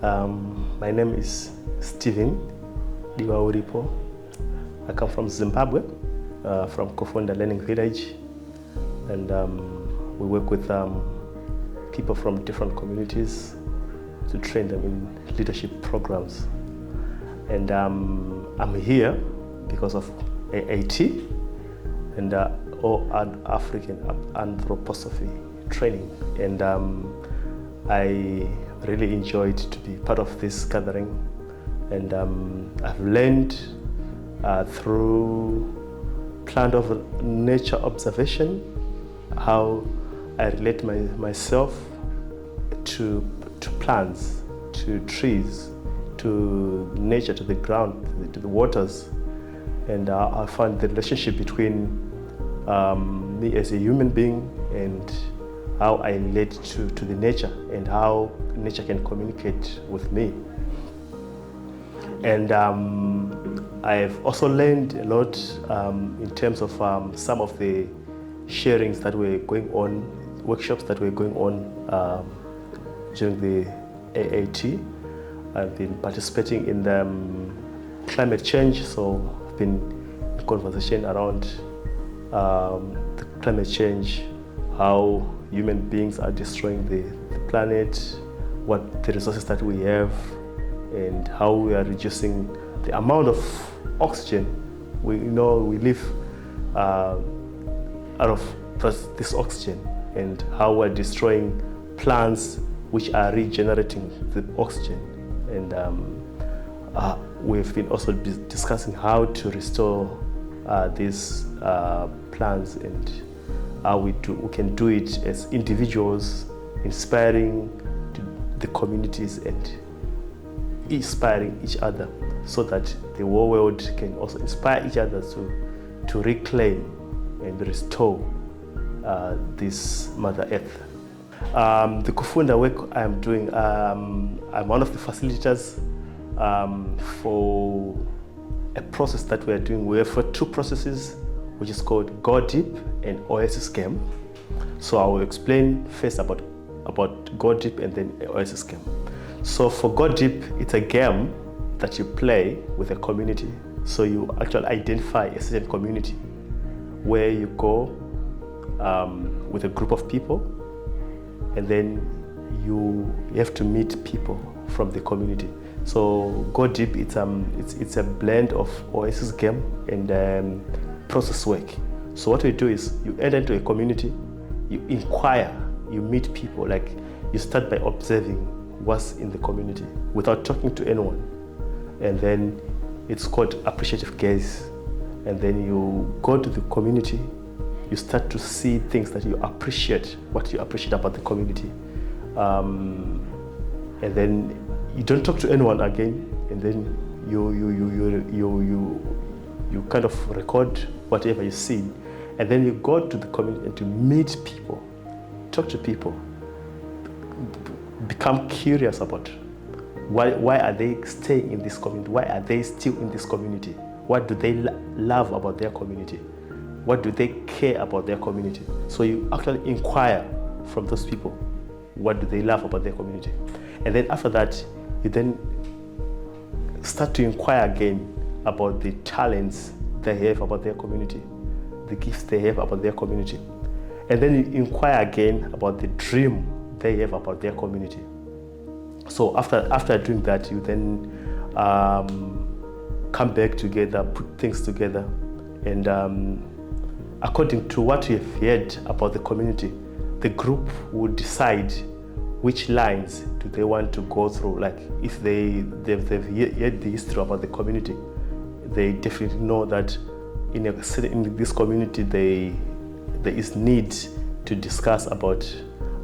My name is Stephen Diwauripo. I come from Zimbabwe, from Kufunda Learning Village, and we work with people from different communities to train them in leadership programs. And I'm here because of AAT and African anthroposophy training, and I really enjoyed to be part of this gathering, and I've learned through plant of nature observation how I relate myself to plants, to trees, to nature, to the ground, to the waters, and I found the relationship between me as a human being and how I relate to the nature and how nature can communicate with me. And I've also learned a lot in terms of some of the sharings that were going on, workshops that were going on during the AAT. I've been participating in the climate change, so I've been in conversation around the climate change, how human beings are destroying the planet, what the resources that we have, and how we are reducing the amount of oxygen. We live out of this oxygen, and how we're destroying plants which are regenerating the oxygen. And we've been also discussing how to restore these plants and how we can do it as individuals, inspiring the communities and inspiring each other, so that the whole world can also inspire each other to reclaim and restore this Mother Earth. The Kufunda work I'm doing, I'm one of the facilitators for a process that we are doing. We have two processes, which is called Go Deep and Oasis Camp. So I will explain first about Go Deep and then Oasis Camp. So for Go Deep, it's a game that you play with a community. So you actually identify a certain community where you go with a group of people, and then you have to meet people from the community. So Go Deep, it's a blend of Oasis game and process work. So what we do is you enter into a community, you inquire, you meet people, like you start by observing what's in the community without talking to anyone. And then it's called appreciative gaze. And then you go to the community, you start to see things that you appreciate, what you appreciate about the community. And then you don't talk to anyone again, and then you kind of record whatever you see, and then you go to the community and to meet people, talk to people, become curious about why are they staying in this community, why are they still in this community, what do they love about their community, what do they care about their community. So you actually inquire from those people, what do they love about their community. And then after that, you then start to inquire again about the talents they have about their community, the gifts they have about their community. And then you inquire again about the dream they have about their community. So after doing that, you then come back together, put things together, and according to what you have heard about the community, the group will decide which lines do they want to go through. Like if they've heard the history about the community, they definitely know that in this community there is need to discuss about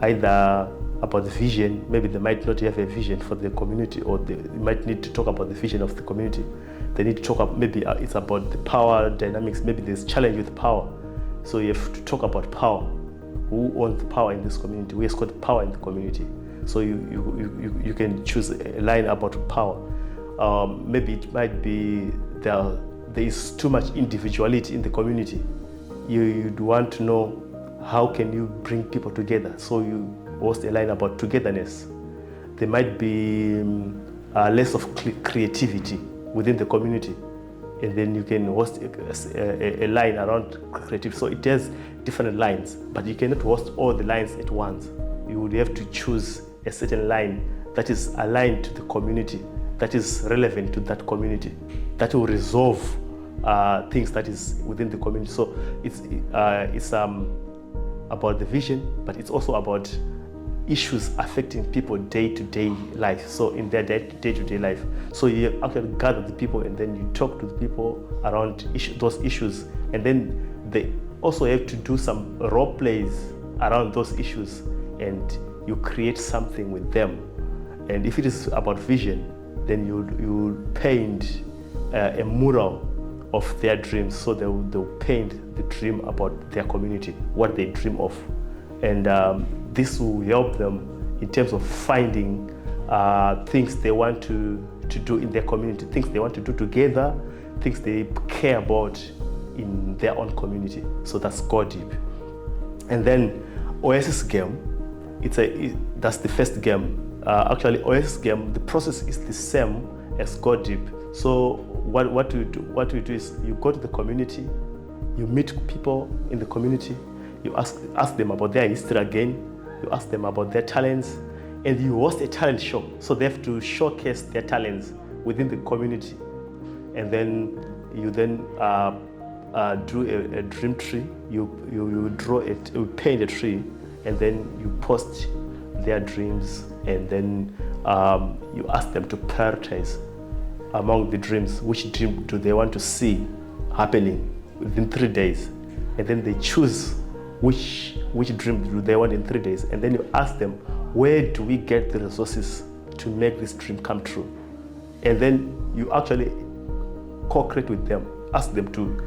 either about the vision. Maybe they might not have a vision for the community, or they might need to talk about the vision of the community. They need to talk about, maybe it's about the power dynamics, maybe there's challenge with power. So you have to talk about power. Who owns the power in this community? Who has got power in the community? So you can choose a line about power. Maybe it might be there is too much individuality in the community. You'd want to know how can you bring people together. So you host a line about togetherness. there might be less of creativity within the community, and then you can host a line around creative. So it has different lines, but you cannot host all the lines at once. You would have to choose a certain line that is aligned to the community, that is relevant to that community, that will resolve things that is within the community. So it's about the vision, but it's also about issues affecting people day-to-day life. So in their day-to-day life. So you actually gather the people and then you talk to the people around those issues. And then they also have to do some role plays around those issues, and you create something with them. And if it is about vision, then you paint a mural of their dreams. So they'll paint the dream about their community, what they dream of. And this will help them in terms of finding things they want to do in their community, things they want to do together, things they care about in their own community. So that's Go Deep. And then Oasis game, that's the first game. Actually, Oasis game, the process is the same as Go Deep. So what we do is you go to the community, you meet people in the community, you ask them about their history again, you ask them about their talents, and you host a talent show. So they have to showcase their talents within the community. And then you do a dream tree. You draw it, you paint a tree, and then you post their dreams, and then you ask them to prioritize among the dreams, which dream do they want to see happening within 3 days, and then they choose which dream do they want in 3 days, and then you ask them, where do we get the resources to make this dream come true? And then you actually co-create with them, ask them to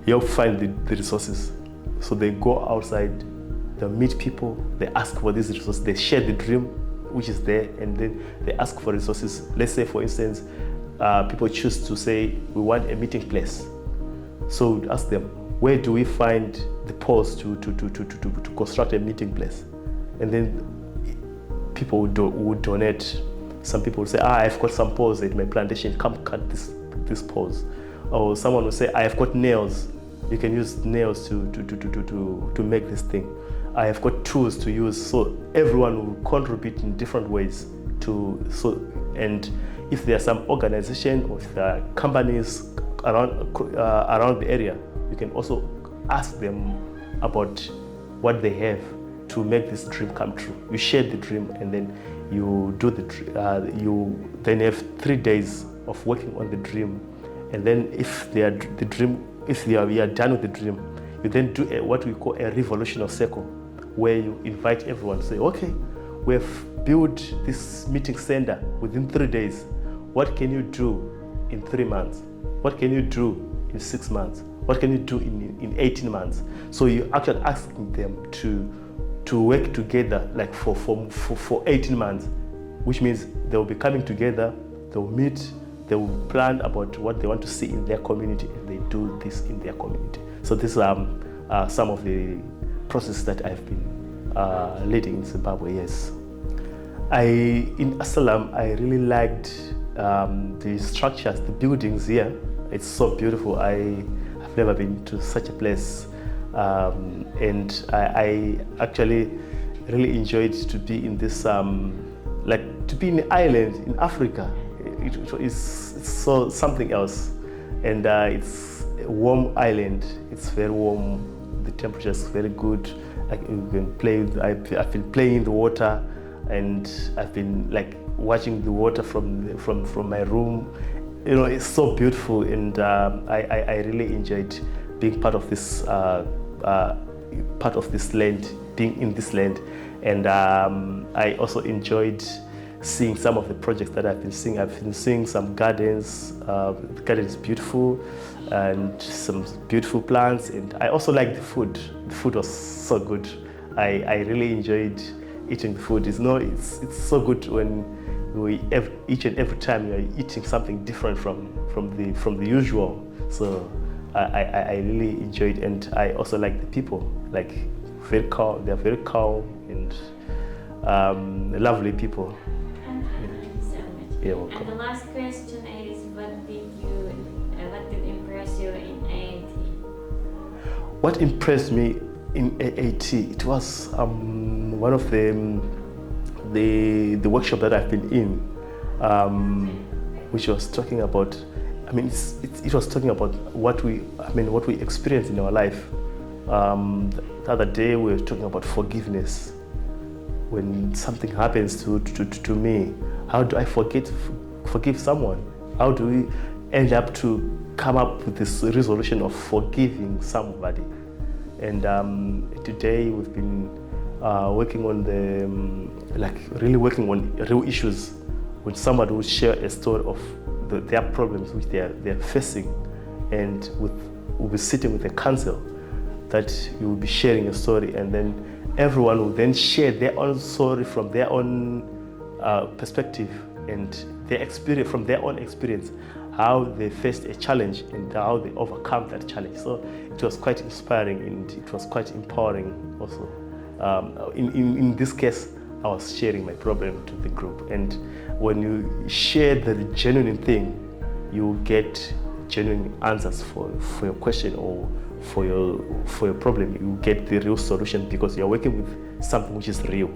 help find the resources. So they go outside, they meet people, they ask for these resources, they share the dream which is there, and then they ask for resources. Let's say, for instance, people choose to say, we want a meeting place. So we ask them, where do we find the poles to construct a meeting place? And then people would donate. Some people would say, I've got some poles at my plantation, come cut this poles. Or someone will say, I have got nails. You can use nails to make this thing. I have got tools to use. So everyone will contribute in different ways and if there are some organization or if there are companies around the area, you can also ask them about what they have to make this dream come true. You share the dream, and then you do you then have 3 days of working on the dream, and then if we are done with the dream, you then do what we call a revolutionary circle, where you invite everyone to say, okay, we have built this meeting center within 3 days. What can you do in 3 months? What can you do in 6 months? What can you do in 18 months? So you're actually asking them to work together like for 18 months, which means they'll be coming together, they'll meet, they will plan about what they want to see in their community, and they do this in their community. So these are some of the processes that I've been leading in Zimbabwe, yes. In Assalam, I really liked the structures, the buildings here. It's so beautiful. I've never been to such a place, and I actually really enjoyed to be in this, to be in an island in Africa. It's so something else, and it's a warm island. It's very warm. The temperature is very good. I've been playing in the water, and I've been watching the water from my room. It's so beautiful, and I really enjoyed being part of this land, being in this land, and I also enjoyed seeing some of the projects that I've been seeing. I've been seeing some gardens. The garden is beautiful, and some beautiful plants, and I also like the food. The food was so good. I really enjoyed eating the food. It's so good when each and every time you're eating something different from the usual. So I really enjoyed, and I also like the people. Very calm. They're very calm and lovely people. You're welcome. And the last question is, what did impress you in AAT? What impressed me in AAT, it was one of the workshop that I've been in, which was talking about, it was talking about what we experience in our life. The other day we were talking about forgiveness. When something happens to me, how do I forgive someone? How do we end up to come up with this resolution of forgiving somebody? And today we've been working on really working on real issues. When somebody will share a story of their problems which they're facing, and we'll be sitting with a council that you will be sharing a story, and then everyone will then share their own story from their own perspective and their experience, from their own experience, how they faced a challenge and how they overcome that challenge. So it was quite inspiring and it was quite empowering also. In this case, I was sharing my problem to the group, and when you share the genuine thing, you get genuine answers for your question or for your problem. You get the real solution because you're working with something which is real.